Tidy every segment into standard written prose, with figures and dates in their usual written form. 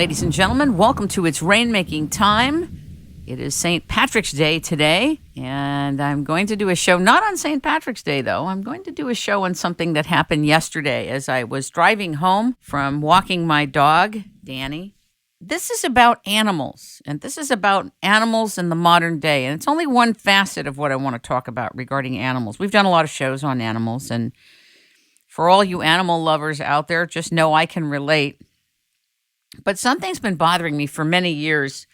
Ladies and gentlemen, welcome to It's Rainmaking Time. It is St. Patrick's Day today, and I'm going to do a show, not on St. Patrick's Day, though. I'm going to do a show on something that happened yesterday as I was driving home from walking my dog, Danny. This is about animals, and this is about animals in the modern day, and it's only one facet of what I want to talk about regarding animals. We've done a lot of shows on animals, and for all you animal lovers out there, just know I can relate. But something's been bothering me for many years.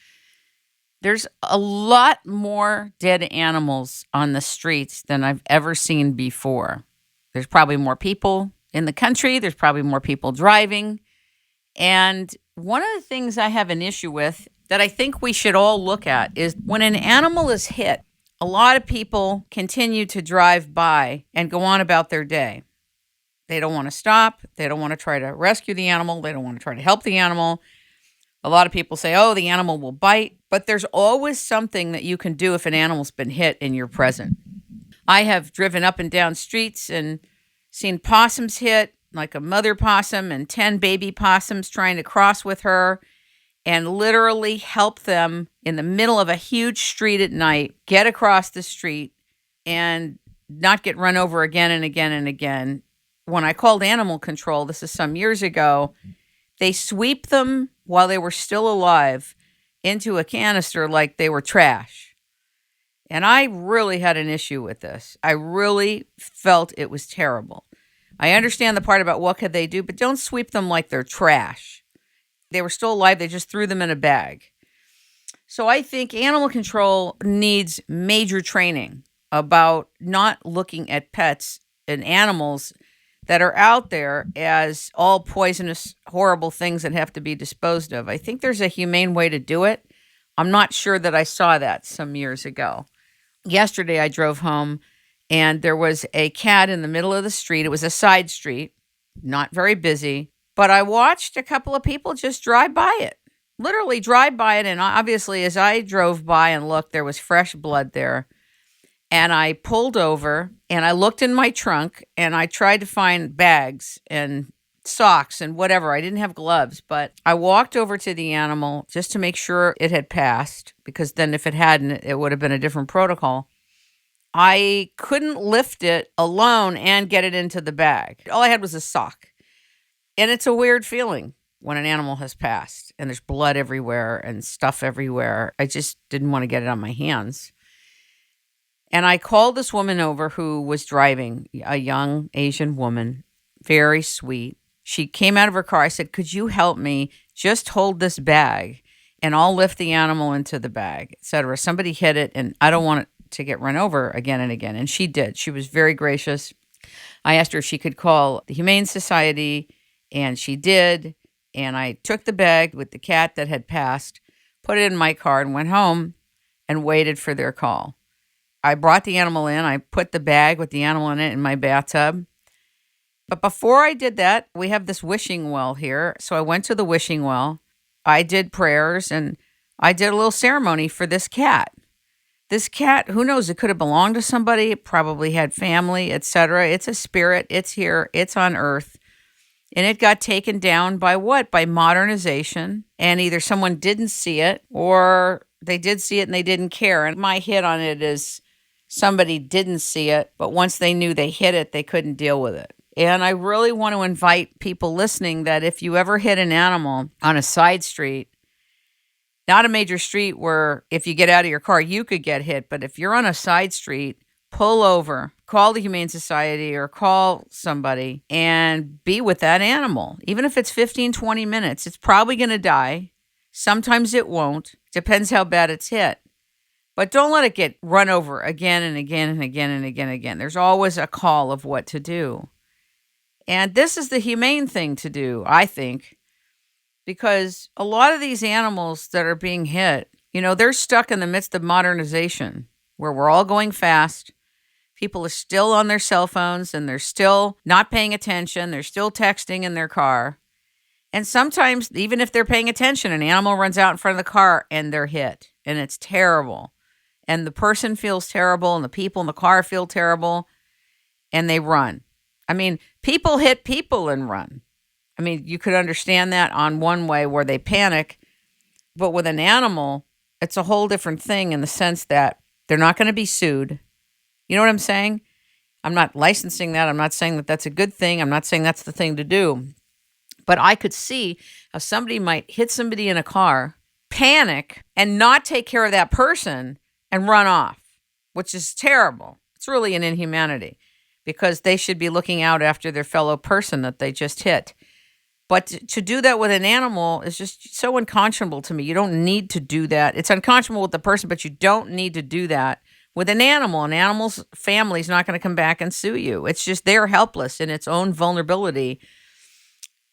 There's a lot more dead animals on the streets than I've ever seen before. There's probably more people in the country. There's probably more people driving. And one of the things I have an issue with that I think we should all look at is when an animal is hit, a lot of people continue to drive by and go on about their day. They don't want to stop. They don't want to try to rescue the animal. They don't want to try to help the animal. A lot of people say, oh, the animal will bite. But there's always something that you can do if an animal's been hit and you're present. I have driven up and down streets and seen possums hit, like a mother possum and 10 baby possums trying to cross with her, and literally help them in the middle of a huge street at night, get across the street and not get run over again and again and again. When I called animal control, this is some years ago, they sweep them while they were still alive into a canister like they were trash. And I really had an issue with this. I really felt it was terrible. I understand the part about what could they do, but don't sweep them like they're trash. They were still alive. They just threw them in a bag. So I think animal control needs major training about not looking at pets and animals that are out there as all poisonous, horrible things that have to be disposed of. I think there's a humane way to do it. I'm not sure that I saw that some years ago. Yesterday, I drove home, and there was a cat in the middle of the street. It was a side street, not very busy, but I watched a couple of people just drive by it, literally drive by it, and obviously, as I drove by and looked, there was fresh blood there. And I pulled over and I looked in my trunk and I tried to find bags and socks and whatever. I didn't have gloves, but I walked over to the animal just to make sure it had passed, because then if it hadn't, it would have been a different protocol. I couldn't lift it alone and get it into the bag. All I had was a sock. And it's a weird feeling when an animal has passed and there's blood everywhere and stuff everywhere. I just didn't want to get it on my hands. And I called this woman over who was driving, a young Asian woman, very sweet. She came out of her car. I said, could you help me just hold this bag and I'll lift the animal into the bag, et cetera. Somebody hit it and I don't want it to get run over again and again. And she did. She was very gracious. I asked her if she could call the Humane Society, and she did. And I took the bag with the cat that had passed, put it in my car, and went home and waited for their call. I brought the animal in. I put the bag with the animal in it in my bathtub. But before I did that, we have this wishing well here. So I went to the wishing well. I did prayers and I did a little ceremony for this cat. This cat, who knows, it could have belonged to somebody. It probably had family, etc. It's a spirit. It's here. It's on earth. And it got taken down by what? By modernization. And either someone didn't see it or they did see it and they didn't care. And my hit on it is somebody didn't see it, but once they knew they hit it, they couldn't deal with it. And I really want to invite people listening that if you ever hit an animal on a side street, not a major street where if you get out of your car, you could get hit, but if you're on a side street, pull over, call the Humane Society or call somebody and be with that animal. Even if it's 15, 20 minutes, it's probably going to die. Sometimes it won't. Depends how bad it's hit. But don't let it get run over again and again and again and again and again. There's always a call of what to do. And this is the humane thing to do, I think, because a lot of these animals that are being hit, they're stuck in the midst of modernization where we're all going fast. People are still on their cell phones and they're still not paying attention. They're still texting in their car. And sometimes, even if they're paying attention, an animal runs out in front of the car and they're hit. And it's terrible. And the person feels terrible and the people in the car feel terrible and they run. I mean, people hit people and run. I mean, you could understand that on one way where they panic, but with an animal, it's a whole different thing in the sense that they're not going to be sued. You know what I'm saying? I'm not licensing that. I'm not saying that that's a good thing. I'm not saying that's the thing to do. But I could see how somebody might hit somebody in a car, panic, and not take care of that person and run off, which is terrible. It's really an inhumanity because they should be looking out after their fellow person that they just hit. But to do that with an animal is just so unconscionable to me. You don't need to do that. It's unconscionable with the person, but you don't need to do that with an animal. An animal's family is not going to come back and sue you. It's just they're helpless in its own vulnerability.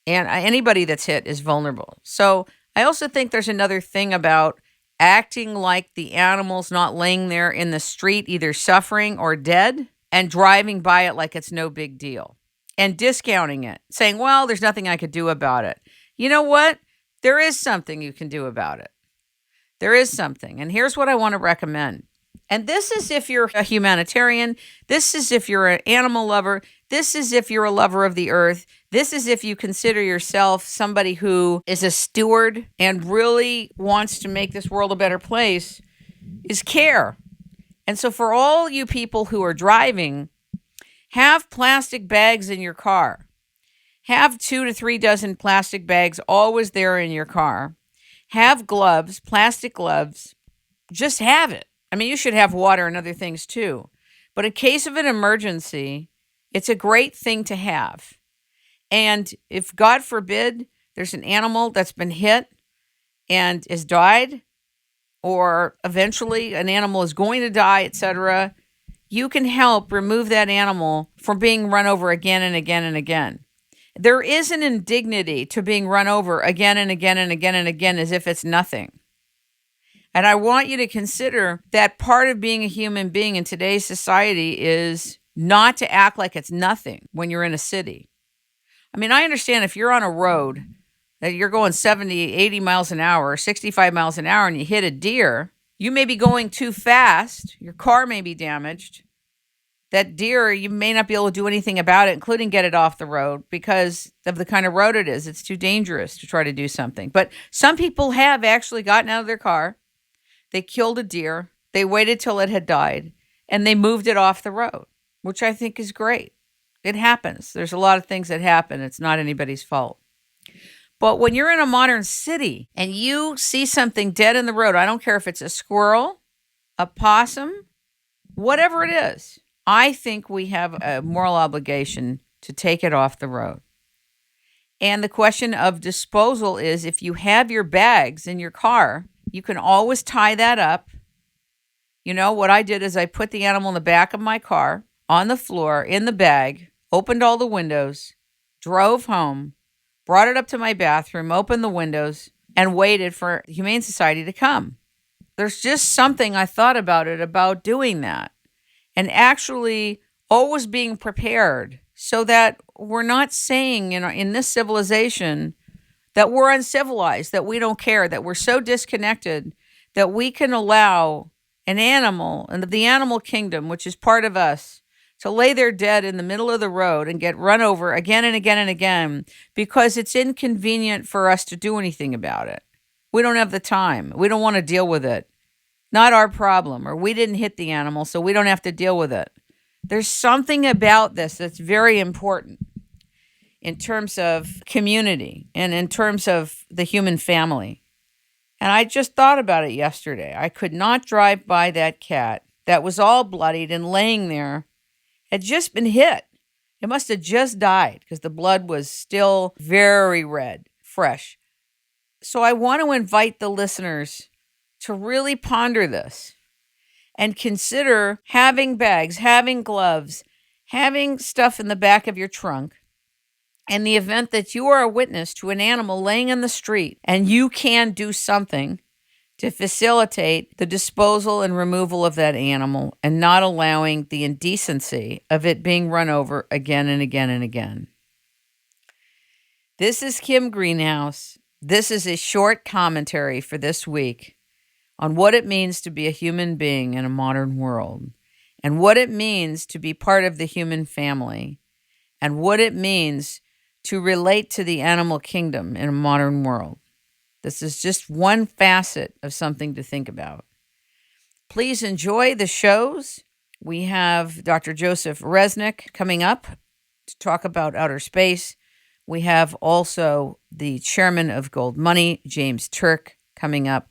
And anybody that's hit is vulnerable. So I also think there's another thing about acting like the animal's not laying there in the street, either suffering or dead, and driving by it like it's no big deal. And discounting it, saying, well, there's nothing I could do about it. You know what? There is something you can do about it. There is something. And here's what I want to recommend. And this is if you're a humanitarian. This is if you're an animal lover. This is if you're a lover of the earth. This is if you consider yourself somebody who is a steward and really wants to make this world a better place, is care. And so for all you people who are driving, have plastic bags in your car. Have 2 to 3 dozen plastic bags always there in your car. Have gloves, plastic gloves. Just have it. I mean, you should have water and other things too. But in case of an emergency, it's a great thing to have. And if, God forbid, there's an animal that's been hit and has died, or eventually an animal is going to die, etc., you can help remove that animal from being run over again and again and again. There is an indignity to being run over again and again and again and again as if it's nothing. And I want you to consider that part of being a human being in today's society is not to act like it's nothing when you're in a city. I mean, I understand if you're on a road that you're going 70, 80 miles an hour, or 65 miles an hour, and you hit a deer, you may be going too fast. Your car may be damaged. That deer, you may not be able to do anything about it, including get it off the road because of the kind of road it is. It's too dangerous to try to do something. But some people have actually gotten out of their car. They killed a deer. They waited till it had died, and they moved it off the road, which I think is great. It happens. There's a lot of things that happen. It's not anybody's fault. But when you're in a modern city and you see something dead in the road, I don't care if it's a squirrel, a possum, whatever it is, I think we have a moral obligation to take it off the road. And the question of disposal is, if you have your bags in your car, you can always tie that up. You know, what I did is I put the animal in the back of my car, on the floor, in the bag, opened all the windows, drove home, brought it up to my bathroom, opened the windows, and waited for the Humane Society to come. There's just something I thought about it, about doing that. And actually always being prepared so that we're not saying in this civilization that we're uncivilized, that we don't care, that we're so disconnected that we can allow an animal and the animal kingdom, which is part of us, to lay there dead in the middle of the road and get run over again and again and again because it's inconvenient for us to do anything about it. We don't have the time. We don't want to deal with it. Not our problem, or we didn't hit the animal, so we don't have to deal with it. There's something about this that's very important in terms of community and in terms of the human family. And I just thought about it yesterday. I could not drive by that cat that was all bloodied and laying there, had just been hit. It must have just died because the blood was still very red, fresh. So I want to invite the listeners to really ponder this and consider having bags, having gloves, having stuff in the back of your trunk in the event that you are a witness to an animal laying in the street and you can do something to facilitate the disposal and removal of that animal and not allowing the indecency of it being run over again and again and again. This is Kim Greenhouse. This is a short commentary for this week on what it means to be a human being in a modern world, and what it means to be part of the human family, and what it means to relate to the animal kingdom in a modern world. This is just one facet of something to think about. Please enjoy the shows. We have Dr. Joseph Resnick coming up to talk about outer space. We have also the chairman of Gold Money, James Turk, coming up.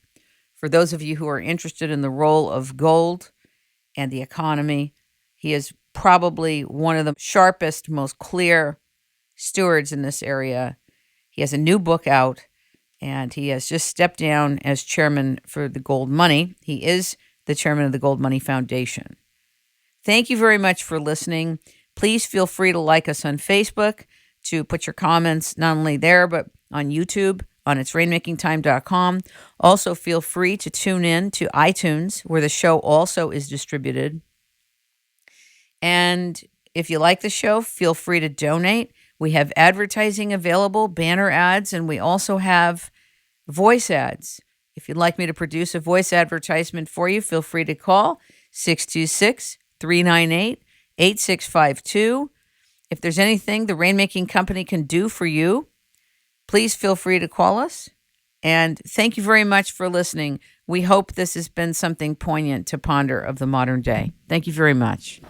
For those of you who are interested in the role of gold and the economy, he is probably one of the sharpest, most clear stewards in this area. He has a new book out, and he has just stepped down as chairman for the Gold Money. He is the chairman of the Gold Money Foundation. Thank you very much for listening. Please feel free to like us on Facebook, to put your comments not only there, but on YouTube, on itsrainmakingtime.com. Also, feel free to tune in to iTunes, where the show also is distributed. And if you like the show, feel free to donate. We have advertising available, banner ads, and we also have voice ads. If you'd like me to produce a voice advertisement for you, feel free to call 626-398-8652. If there's anything the Rainmaking Company can do for you, please feel free to call us. And thank you very much for listening. We hope this has been something poignant to ponder of the modern day. Thank you very much.